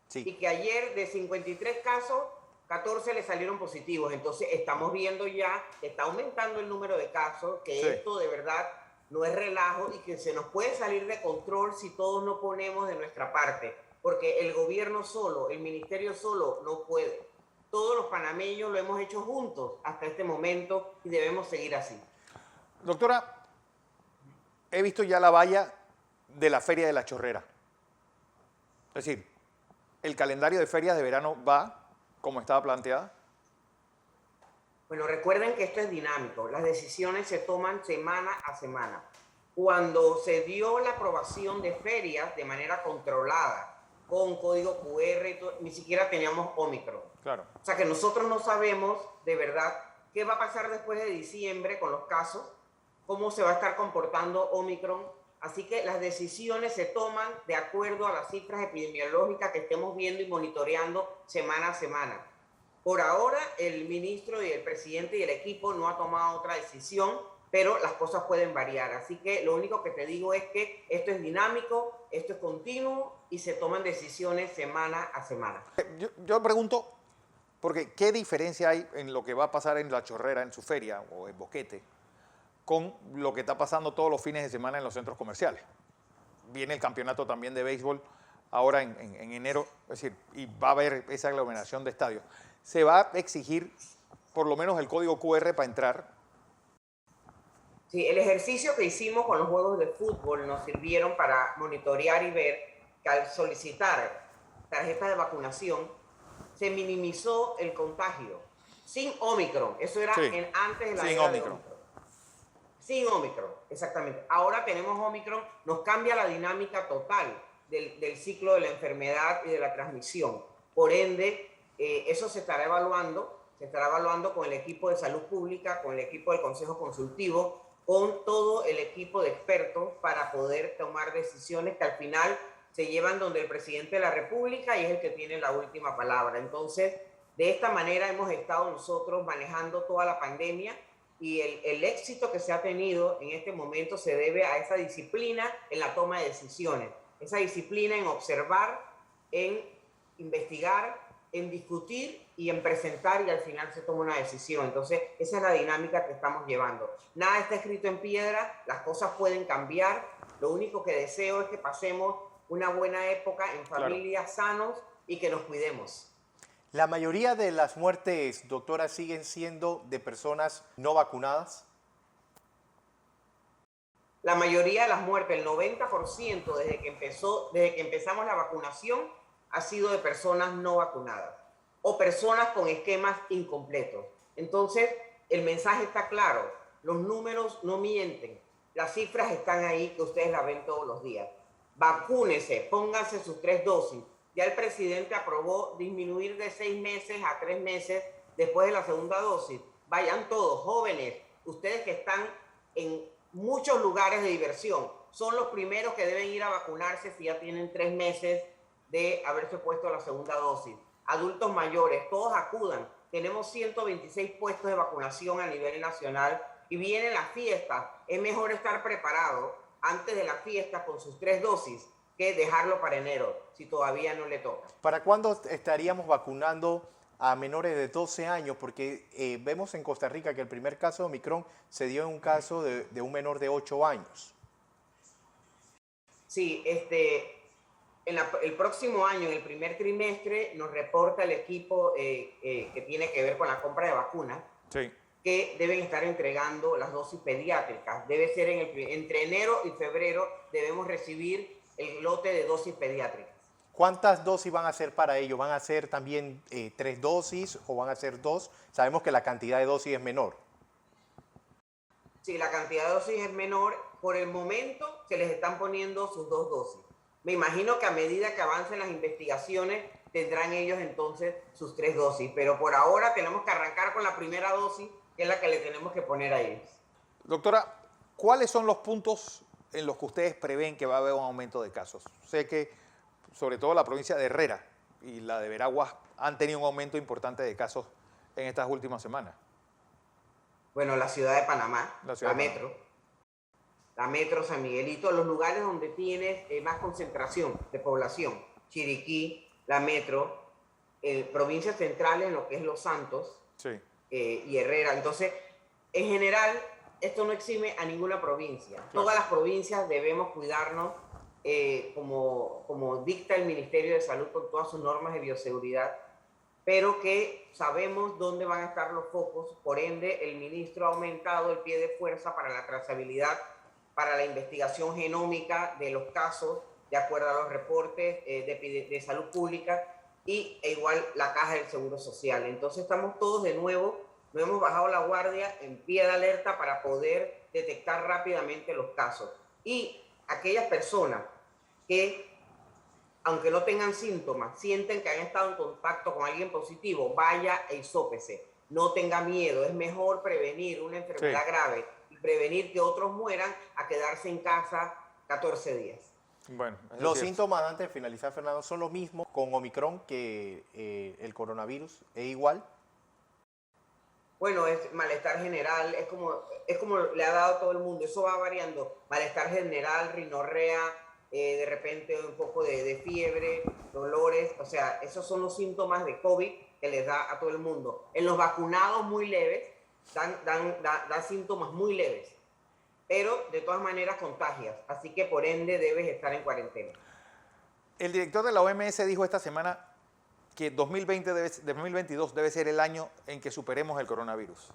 Sí. Y que ayer de 53 casos, 14 le salieron positivos. Entonces estamos viendo ya que está aumentando el número de casos, que Sí. esto de verdad no es relajo y que se nos puede salir de control si todos no ponemos de nuestra parte. Porque el gobierno solo, el ministerio solo no puede. Todos los panameños lo hemos hecho juntos hasta este momento y debemos seguir así. Doctora, he visto ya la valla de la Feria de la Chorrera. Es decir, el calendario de ferias de verano va como estaba planteada. Bueno, recuerden que esto es dinámico. Las decisiones se toman semana a semana. Cuando se dio la aprobación de ferias de manera controlada, con código QR, y todo, ni siquiera teníamos Omicron. Claro. O sea que nosotros no sabemos de verdad qué va a pasar después de diciembre con los casos, cómo se va a estar comportando Omicron. Así que las decisiones se toman de acuerdo a las cifras epidemiológicas que estemos viendo y monitoreando semana a semana. Por ahora, el ministro y el presidente y el equipo no ha tomado otra decisión, pero las cosas pueden variar. Así que lo único que te digo es que esto es dinámico, esto es continuo y se toman decisiones semana a semana. Yo pregunto, porque ¿qué diferencia hay en lo que va a pasar en La Chorrera, en su feria o en Boquete, con lo que está pasando todos los fines de semana en los centros comerciales? Viene el campeonato también de béisbol ahora en enero, es decir, y va a haber esa aglomeración de estadios. ¿Se va a exigir por lo menos el código QR para entrar? Sí, el ejercicio que hicimos con los juegos de fútbol nos sirvieron para monitorear y ver que al solicitar tarjetas de vacunación se minimizó el contagio sin Omicron. Eso era Sí, antes de la sin era de Omicron. Sin Omicron, exactamente. Ahora tenemos Omicron, nos cambia la dinámica total del ciclo de la enfermedad y de la transmisión. Por ende, eso se estará evaluando con el equipo de salud pública, con el equipo del Consejo Consultivo, con todo el equipo de expertos para poder tomar decisiones que al final se llevan donde el presidente de la República y es el que tiene la última palabra. Entonces, de esta manera hemos estado nosotros manejando toda la pandemia y el éxito que se ha tenido en este momento se debe a esa disciplina en la toma de decisiones, esa disciplina en observar, en investigar, en discutir y en presentar y al final se toma una decisión. Entonces, esa es la dinámica que estamos llevando. Nada está escrito en piedra, las cosas pueden cambiar. Lo único que deseo es que pasemos una buena época en familia, sanos y que nos cuidemos. La mayoría de las muertes, doctora, siguen siendo de personas no vacunadas. La mayoría de las muertes, el 90% desde que empezamos la vacunación, ha sido de personas no vacunadas o personas con esquemas incompletos. Entonces, el mensaje está claro, los números no mienten, las cifras están ahí que ustedes las ven todos los días. Vacúnense, pónganse sus 3 dosis. Ya el presidente aprobó disminuir de 6 meses a 3 meses después de la segunda dosis. Vayan todos, jóvenes, ustedes que están en muchos lugares de diversión, son los primeros que deben ir a vacunarse si ya tienen 3 meses de haberse puesto la segunda dosis. Adultos mayores, todos acudan. Tenemos 126 puestos de vacunación a nivel nacional y vienen las fiestas. Es mejor estar preparado antes de la fiesta con sus 3 dosis que dejarlo para enero, si todavía no le toca. ¿Para cuándo estaríamos vacunando a menores de 12 años? Porque vemos en Costa Rica que el primer caso de Omicron se dio en un caso de un menor de 8 años. Sí, el próximo año, en el primer trimestre, nos reporta el equipo que tiene que ver con la compra de vacunas, Sí. que deben estar entregando las dosis pediátricas. Debe ser entre enero y febrero debemos recibir el lote de dosis pediátricas. ¿Cuántas dosis van a ser para ello? ¿Van a ser también 3 dosis o van a ser 2? Sabemos que la cantidad de dosis es menor. Sí, la cantidad de dosis es menor. Por el momento se les están poniendo sus 2 dosis. Me imagino que a medida que avancen las investigaciones tendrán ellos entonces sus 3 dosis. Pero por ahora tenemos que arrancar con la primera dosis, que es la que le tenemos que poner a ellos. Doctora, ¿cuáles son los puntos en los que ustedes prevén que va a haber un aumento de casos? Sé que sobre todo la provincia de Herrera y la de Veraguas han tenido un aumento importante de casos en estas últimas semanas. Bueno, la ciudad de Panamá, La ciudad la de Panamá. metro. La metro, San Miguelito, los lugares donde tienes más concentración de población. Chiriquí, la metro, provincias centrales en lo que es Los Santos Sí. y Herrera. Entonces, en general, esto no exime a ninguna provincia. Claro. Todas las provincias debemos cuidarnos como dicta el Ministerio de Salud con todas sus normas de bioseguridad, pero que sabemos dónde van a estar los focos. Por ende, el ministro ha aumentado el pie de fuerza para la trazabilidad, para la investigación genómica de los casos, de acuerdo a los reportes de salud pública, e igual la caja del Seguro Social. Entonces estamos todos de nuevo, no hemos bajado la guardia, en pie de alerta para poder detectar rápidamente los casos. Y aquellas personas que, aunque no tengan síntomas, sienten que han estado en contacto con alguien positivo, vaya e hisópese. No tenga miedo, es mejor prevenir una enfermedad grave y prevenir que otros mueran a quedarse en casa 14 días. Bueno, eso Los sí es. síntomas, antes de finalizar, Fernando, son los mismos con Omicron que el coronavirus. ¿Es igual? Bueno, es malestar general, es como le ha dado a todo el mundo, eso va variando. Malestar general, rinorrea, de repente un poco de fiebre, dolores, o sea, esos son los síntomas de COVID que les da a todo el mundo. En los vacunados muy leves, dan síntomas muy leves, pero de todas maneras contagias, así que por ende debes estar en cuarentena. El director de la OMS dijo esta semana que 2022 debe ser el año en que superemos el coronavirus.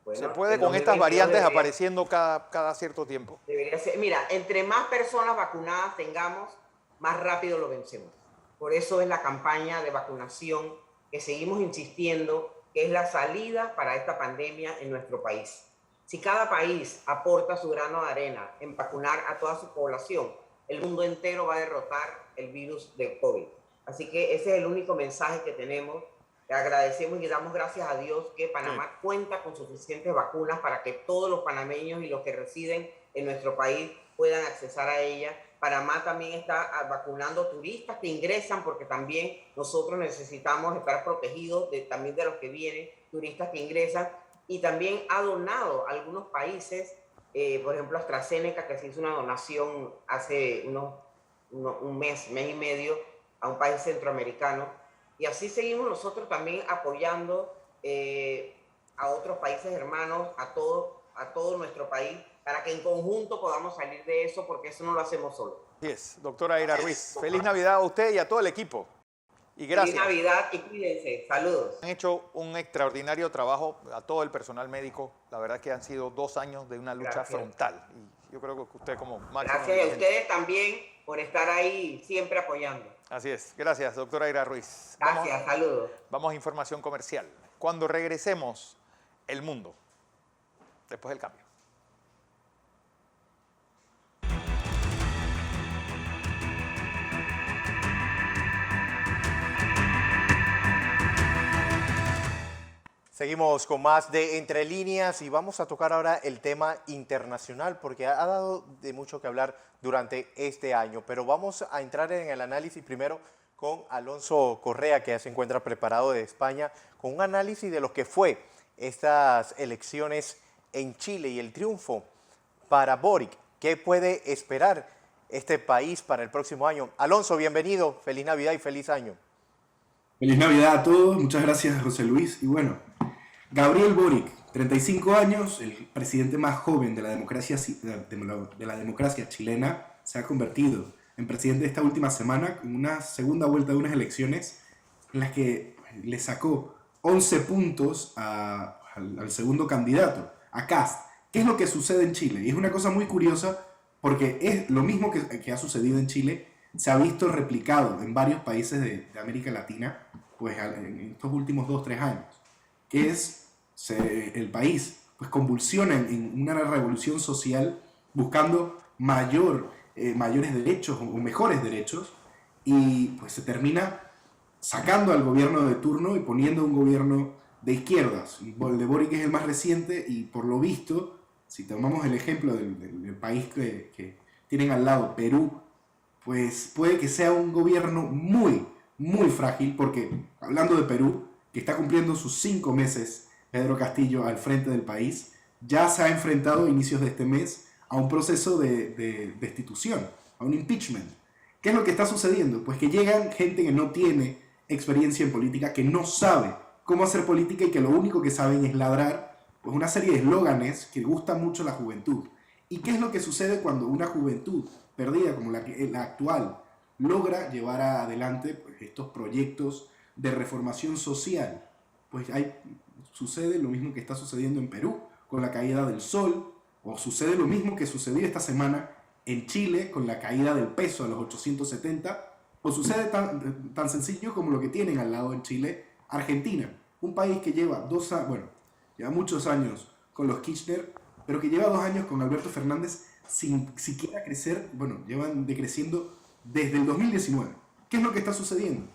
Bueno, Se puede el con estas 2022 variantes debería- apareciendo cada cierto tiempo. Debería ser. Mira, entre más personas vacunadas tengamos, más rápido lo vencemos. Por eso es la campaña de vacunación que seguimos insistiendo, que es la salida para esta pandemia en nuestro país. Si cada país aporta su grano de arena en vacunar a toda su población, el mundo entero va a derrotar el virus del COVID. Así que ese es el único mensaje que tenemos. Le agradecemos y damos gracias a Dios que Panamá cuenta con suficientes vacunas para que todos los panameños y los que residen en nuestro país puedan accesar a ella. Panamá también está vacunando turistas que ingresan, porque también nosotros necesitamos estar protegidos también de los que vienen, turistas que ingresan, y también ha donado a algunos países, por ejemplo AstraZeneca, que se hizo una donación hace un mes y medio a un país centroamericano. Y así seguimos nosotros también apoyando a otros países hermanos, a todo nuestro país, para que en conjunto podamos salir de eso, porque eso no lo hacemos solos. Así es, doctora Aira Ruiz. Feliz Navidad a usted y a todo el equipo. Y gracias. Feliz Navidad y cuídense. Saludos. Han hecho un extraordinario trabajo a todo el personal médico. La verdad que han sido 2 años de una lucha Gracias. frontal. Y yo creo que usted como máximo Gracias a dirigente. ustedes también por estar ahí siempre apoyando. Así es. Gracias, doctora Aira Ruiz. Gracias, saludos. Vamos a información comercial. Cuando regresemos, el mundo. Después del cambio. Seguimos con más de Entre Líneas y vamos a tocar ahora el tema internacional porque ha dado de mucho que hablar durante este año, pero vamos a entrar en el análisis primero con Alonso Correa, que ya se encuentra preparado de España, con un análisis de lo que fue estas elecciones en Chile y el triunfo para Boric. ¿Qué puede esperar este país para el próximo año? Alonso, bienvenido, feliz Navidad y feliz año. Feliz Navidad a todos, muchas gracias José Luis. Y bueno, Gabriel Boric, 35 años, el presidente más joven de la democracia chilena, se ha convertido en presidente esta última semana con una segunda vuelta de unas elecciones en las que le sacó 11 puntos al segundo candidato, a Kast. ¿Qué es lo que sucede en Chile? Y es una cosa muy curiosa porque es lo mismo que ha sucedido en Chile, se ha visto replicado en varios países de América Latina pues, en estos últimos 2-3 años, que es el país pues, convulsiona en una revolución social buscando mayores derechos o mejores derechos y pues se termina sacando al gobierno de turno y poniendo un gobierno de izquierdas. El de Boric es el más reciente y por lo visto, si tomamos el ejemplo del país que tienen al lado, Perú, pues puede que sea un gobierno muy, muy frágil, porque hablando de Perú, que está cumpliendo sus 5 meses, Pedro Castillo, al frente del país, ya se ha enfrentado a inicios de este mes a un proceso de destitución, a un impeachment. ¿Qué es lo que está sucediendo? Pues que llegan gente que no tiene experiencia en política, que no sabe cómo hacer política y que lo único que saben es ladrar pues una serie de eslóganes que gustan mucho a la juventud. ¿Y qué es lo que sucede cuando una juventud perdida como la actual logra llevar adelante pues, estos proyectos de reformación social? Pues sucede lo mismo que está sucediendo en Perú con la caída del sol, o sucede lo mismo que sucedió esta semana en Chile con la caída del peso a los 870, o sucede tan sencillo como lo que tienen al lado en Chile, Argentina, un país que lleva lleva muchos años con los Kirchner, pero que lleva 2 años con Alberto Fernández sin siquiera crecer, llevan decreciendo desde el 2019. ¿Qué es lo que está sucediendo?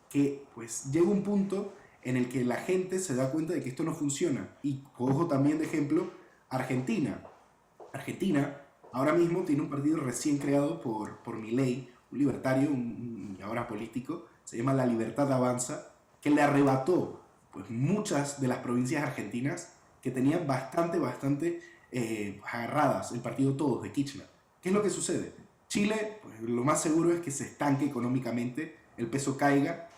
Que pues llega un punto en el que la gente se da cuenta de que esto no funciona. Y cojo también de ejemplo Argentina. Argentina ahora mismo tiene un partido recién creado por Milei, un libertario, un ahora político, se llama La Libertad Avanza, que le arrebató pues, muchas de las provincias argentinas que tenían bastante agarradas el partido Todos de Kirchner. ¿Qué es lo que sucede? Chile, pues, lo más seguro es que se estanque económicamente, el peso caiga,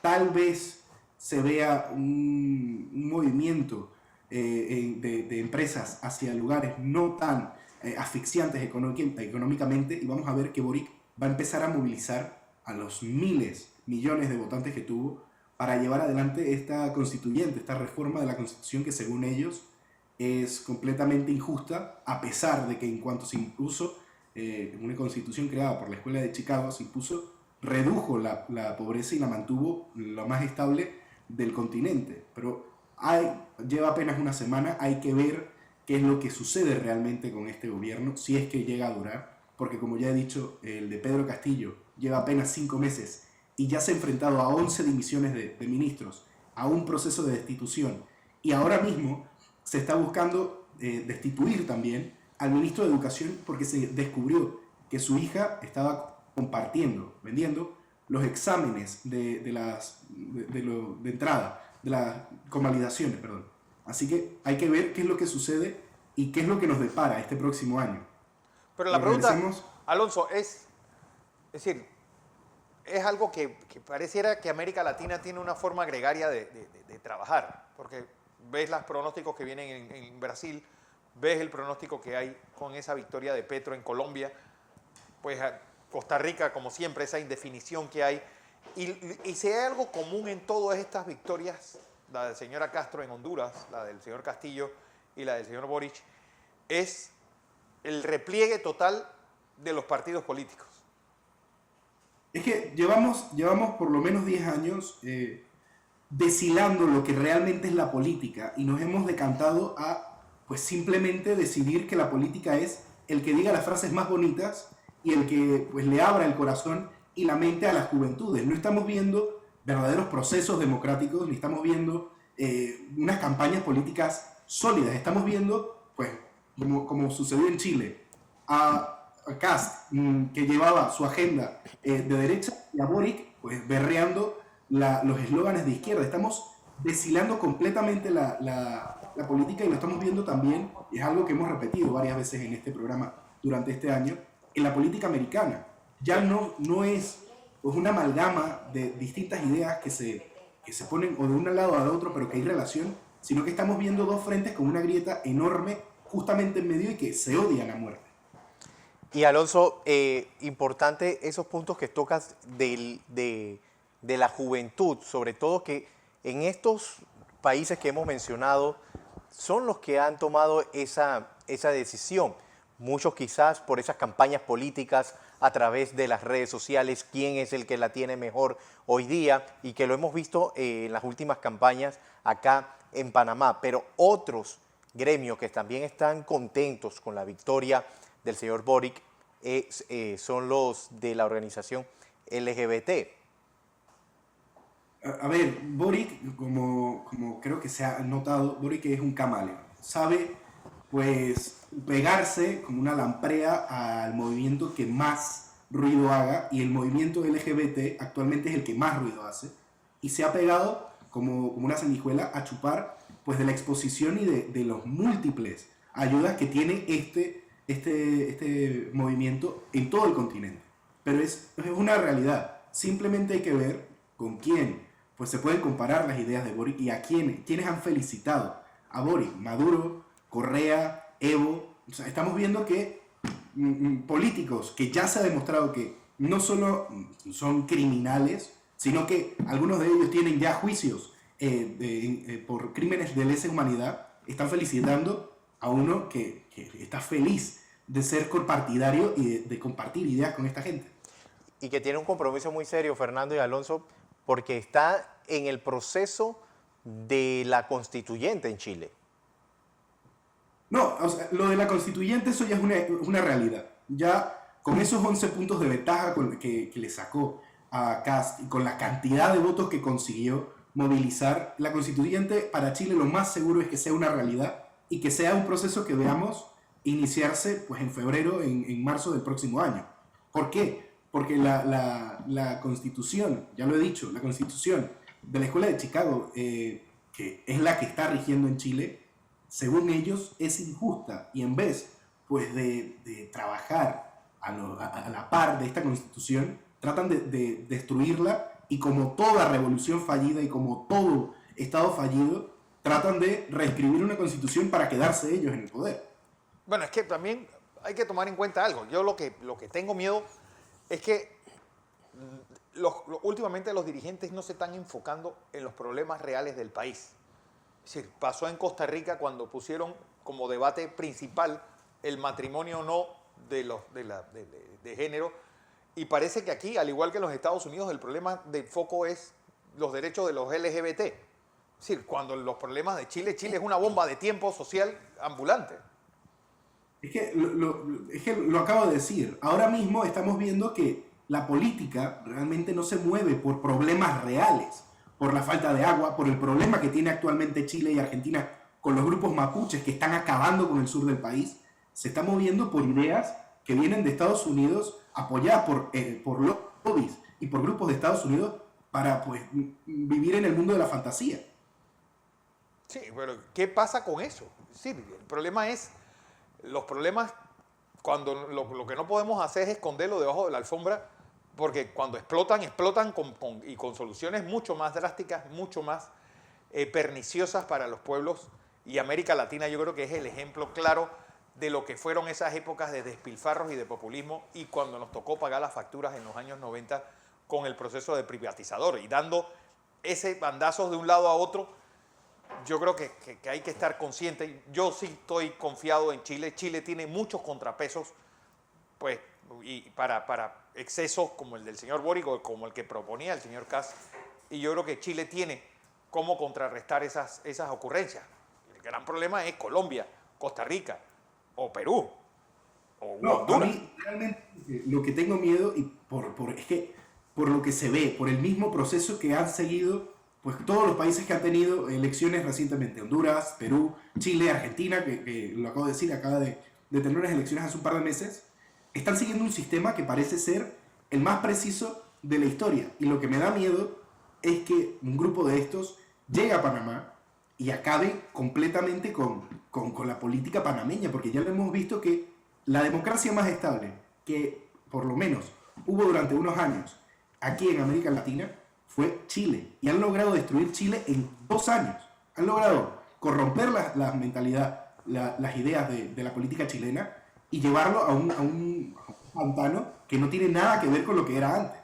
tal vez se vea un movimiento de empresas hacia lugares no tan asfixiantes económicamente, y vamos a ver que Boric va a empezar a movilizar a los millones de votantes que tuvo para llevar adelante esta constituyente, esta reforma de la Constitución que según ellos es completamente injusta, a pesar de que en cuanto se impuso una constitución creada por la Escuela de Chicago, se impuso, redujo la pobreza y la mantuvo lo más estable del continente. Pero lleva apenas una semana, hay que ver qué es lo que sucede realmente con este gobierno, si es que llega a durar, porque como ya he dicho, el de Pedro Castillo lleva apenas 5 meses y ya se ha enfrentado a 11 dimisiones de ministros, a un proceso de destitución, y ahora mismo se está buscando destituir también al ministro de Educación porque se descubrió que su hija estaba vendiendo los exámenes de entrada, de las convalidaciones, perdón. Así que hay que ver qué es lo que sucede y qué es lo que nos depara este próximo año. Pero la pregunta, Alonso, es decir, es algo que pareciera que América Latina tiene una forma gregaria de trabajar, porque ves los pronósticos que vienen en Brasil, ves el pronóstico que hay con esa victoria de Petro en Colombia, pues Costa Rica, como siempre, esa indefinición que hay. Y si hay algo común en todas estas victorias, la de la señora Castro en Honduras, la del señor Castillo y la del señor Boric, es el repliegue total de los partidos políticos. Es que llevamos por lo menos 10 años deshilando lo que realmente es la política y nos hemos decantado a pues simplemente decidir que la política es el que diga las frases más bonitas y el que pues le abra el corazón y la mente a las juventudes. No estamos viendo verdaderos procesos democráticos, ni estamos viendo unas campañas políticas sólidas. Estamos viendo, pues, como sucedió en Chile, a Kast, que llevaba su agenda de derecha, y a Boric, pues, berreando los eslóganes de izquierda. Estamos deshilando completamente la política y lo estamos viendo también, y es algo que hemos repetido varias veces en este programa durante este año, en la política americana. Ya no es pues, una amalgama de distintas ideas que se ponen o de un lado al otro, pero que hay relación, sino que estamos viendo dos frentes con una grieta enorme justamente en medio y que se odian a muerte. Y Alonso, importante esos puntos que tocas de la juventud, sobre todo que en estos países que hemos mencionado son los que han tomado esa decisión. Muchos quizás por esas campañas políticas a través de las redes sociales, quién es el que la tiene mejor hoy día, y que lo hemos visto en las últimas campañas acá en Panamá. Pero otros gremios que también están contentos con la victoria del señor Boric son los de la organización LGBT. A ver, Boric, como creo que se ha notado, Boric es un camaleón. Sabe, pues, pegarse como una lamprea al movimiento que más ruido haga, y el movimiento LGBT actualmente es el que más ruido hace, y se ha pegado como una sanguijuela a chupar pues de la exposición y de los múltiples ayudas que tiene este movimiento en todo el continente. Pero es una realidad. Simplemente hay que ver con quién pues se pueden comparar las ideas de Boric y a quienes han felicitado a Boric: Maduro, Correa, Evo. O sea, estamos viendo que políticos que ya se ha demostrado que no solo son criminales, sino que algunos de ellos tienen ya juicios por crímenes de lesa humanidad, están felicitando a uno que está feliz de ser partidario y de compartir ideas con esta gente. Y que tiene un compromiso muy serio, Fernando y Alonso, porque está en el proceso de la constituyente en Chile. No, o sea, lo de la constituyente, eso ya es una realidad. Ya con esos 11 puntos de ventaja que le sacó a Kast y con la cantidad de votos que consiguió movilizar, la constituyente para Chile lo más seguro es que sea una realidad y que sea un proceso que veamos iniciarse pues, en febrero, en marzo del próximo año. ¿Por qué? Porque la Constitución, ya lo he dicho, la Constitución de la Escuela de Chicago, que es la que está rigiendo en Chile, según ellos, es injusta. Y en vez pues, de trabajar a la par de esta Constitución, tratan de destruirla y como toda revolución fallida y como todo Estado fallido, tratan de reescribir una Constitución para quedarse ellos en el poder. Bueno, es que también hay que tomar en cuenta algo. Yo lo que tengo miedo es que últimamente los dirigentes no se están enfocando en los problemas reales del país. Es decir, pasó en Costa Rica cuando pusieron como debate principal el matrimonio o no de género, y parece que aquí, al igual que en los Estados Unidos, el problema de foco es los derechos de los LGBT. Es decir, cuando los problemas de Chile es una bomba de tiempo social ambulante. Es que lo acabo de decir. Ahora mismo estamos viendo que la política realmente no se mueve por problemas reales, por la falta de agua, por el problema que tiene actualmente Chile y Argentina con los grupos mapuches que están acabando con el sur del país. Se está moviendo por ideas que vienen de Estados Unidos, apoyadas por lobbies y por grupos de Estados Unidos para pues, vivir en el mundo de la fantasía. Sí, pero ¿qué pasa con eso? Sí, el problema es... Los problemas, cuando lo que no podemos hacer es esconderlo debajo de la alfombra, porque cuando explotan con soluciones mucho más drásticas, mucho más perniciosas para los pueblos. Y América Latina yo creo que es el ejemplo claro de lo que fueron esas épocas de despilfarros y de populismo, y cuando nos tocó pagar las facturas en los años 90 con el proceso de privatizador y dando ese bandazos de un lado a otro. Yo creo que hay que estar consciente. Yo sí estoy confiado en Chile. Chile tiene muchos contrapesos pues, y para excesos como el del señor Boric o como el que proponía el señor Kast. Y yo creo que Chile tiene cómo contrarrestar esas ocurrencias. El gran problema es Colombia, Costa Rica o Perú o Honduras. A mí realmente lo que tengo miedo y es que por lo que se ve, por el mismo proceso que han seguido pues todos los países que han tenido elecciones recientemente, Honduras, Perú, Chile, Argentina, que lo acabo de decir, acaba de tener unas elecciones hace un par de meses, están siguiendo un sistema que parece ser el más preciso de la historia. Y lo que me da miedo es que un grupo de estos llegue a Panamá y acabe completamente con la política panameña, porque ya lo hemos visto que la democracia más estable que por lo menos hubo durante unos años aquí en América Latina fue Chile, y han logrado destruir Chile en 2 años. Han logrado corromper la mentalidad, las ideas de la política chilena y llevarlo a un pantano que no tiene nada que ver con lo que era antes.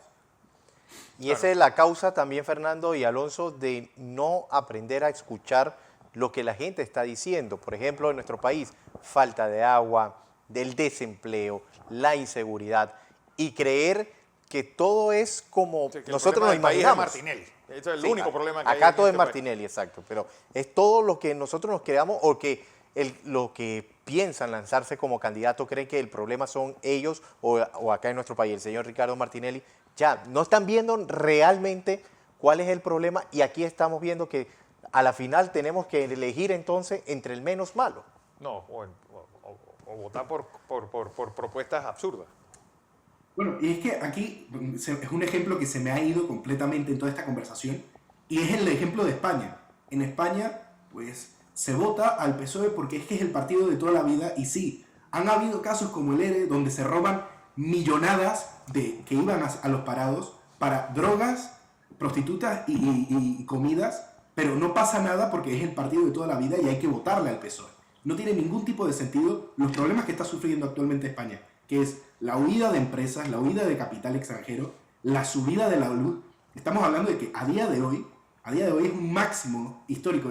Y esa es la causa también, Fernando y Alonso, de no aprender a escuchar lo que la gente está diciendo. Por ejemplo, en nuestro país, falta de agua, del desempleo, la inseguridad, y creer que todo es como Sí, nosotros nos imaginamos. Martinelli. Ese es el único problema que hay. Acá todo en es este Martinelli, exacto. Pero es todo lo que nosotros nos creamos o que lo que piensan lanzarse como candidato creen que el problema son ellos o acá en nuestro país, el señor Ricardo Martinelli. Ya no están viendo realmente cuál es el problema, y aquí estamos viendo que a la final tenemos que elegir entonces entre el menos malo. No, o votar por propuestas absurdas. Bueno, y es que aquí es un ejemplo que se me ha ido completamente en toda esta conversación, Y es el ejemplo de España. En España, pues, se vota al PSOE porque es que es el partido de toda la vida. Y sí, han habido casos como el ERE, donde se roban millonadas que iban a los parados para drogas, prostitutas y comidas, pero no pasa nada porque es el partido de toda la vida y hay que votarle al PSOE. No tiene ningún tipo de sentido los problemas que está sufriendo actualmente España, que es la huida de empresas, la huida de capital extranjero, la subida de la luz. Estamos hablando de que a día de hoy es un máximo histórico.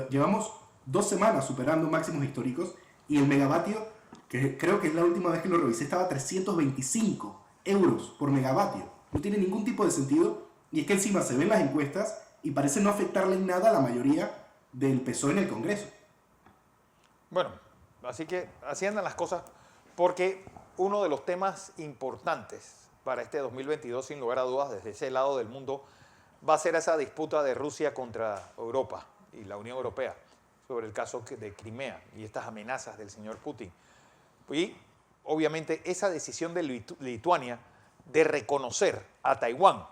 Llevamos 2 semanas superando máximos históricos y el megavatio, que creo que es la última vez que lo revisé, estaba a 325 euros por megavatio. No tiene ningún tipo de sentido y es que encima se ven las encuestas y parece no afectarle en nada a la mayoría del PSOE en el Congreso. Bueno, así que así andan las cosas, porque uno de los temas importantes para este 2022, sin lugar a dudas, desde ese lado del mundo, va a ser esa disputa de Rusia contra Europa y la Unión Europea sobre el caso de Crimea y estas amenazas del señor Putin. Y obviamente esa decisión de Lituania de reconocer a Taiwán.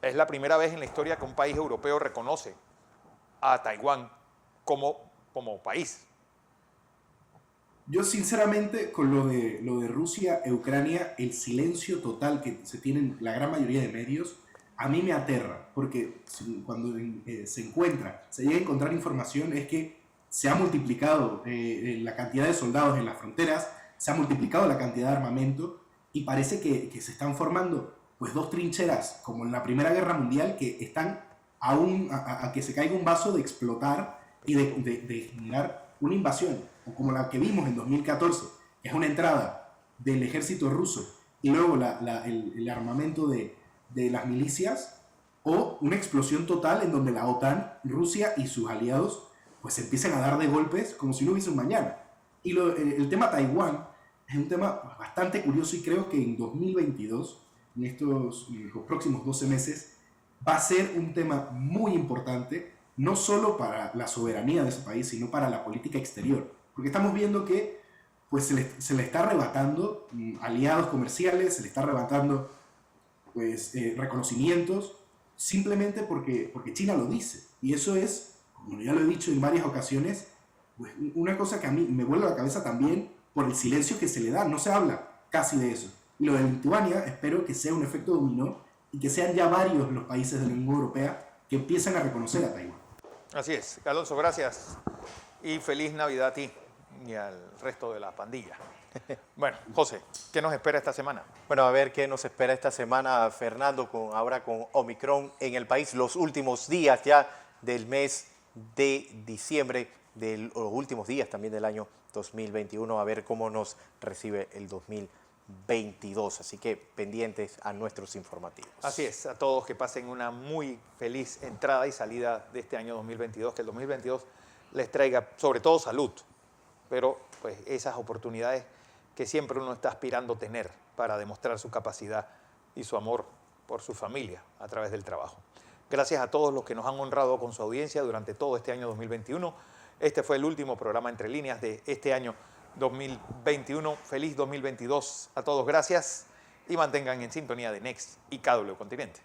Es la primera vez en la historia que un país europeo reconoce a Taiwán como país. Yo sinceramente, con lo de Rusia e Ucrania, el silencio total que se tienen la gran mayoría de medios, a mí me aterra, porque cuando se llega a encontrar información es que se ha multiplicado la cantidad de soldados en las fronteras, se ha multiplicado la cantidad de armamento y parece que se están formando pues 2 trincheras, como en la Primera Guerra Mundial, que están aún a que se caiga un vaso de explotar y de generar una invasión, o como la que vimos en 2014, que es una entrada del ejército ruso y luego el armamento de las milicias, o una explosión total en donde la OTAN, Rusia y sus aliados pues empiezan a dar de golpes como si no hubiese un mañana. Y el tema Taiwán es un tema bastante curioso y creo que en 2022, en los próximos 12 meses, va a ser un tema muy importante, no solo para la soberanía de ese país, sino para la política exterior. Porque estamos viendo que pues, se le está arrebatando aliados comerciales, se le está arrebatando pues, reconocimientos, simplemente porque China lo dice. Y eso es, como ya lo he dicho en varias ocasiones, pues, una cosa que a mí me vuelve a la cabeza también por el silencio que se le da. No se habla casi de eso. Y lo de Lituania, espero que sea un efecto dominó y que sean ya varios los países de la Unión Europea que empiezan a reconocer a Taiwán. Así es. Alonso, gracias. Y feliz Navidad a ti y al resto de la pandilla. Bueno, José, ¿qué nos espera esta semana? Bueno, a ver qué nos espera esta semana, Fernando, ahora con Omicron en el país, los últimos días ya del mes de diciembre, de los últimos días también del año 2021, a ver cómo nos recibe el 2022. Así que pendientes a nuestros informativos. Así es, a todos que pasen una muy feliz entrada y salida de este año 2022, que el 2022 les traiga sobre todo salud, pero pues esas oportunidades que siempre uno está aspirando tener para demostrar su capacidad y su amor por su familia a través del trabajo. Gracias a todos los que nos han honrado con su audiencia durante todo este año 2021. Este fue el último programa Entre Líneas de este año 2021. Feliz 2022 a todos, gracias y mantengan en sintonía de Next y KW Continente.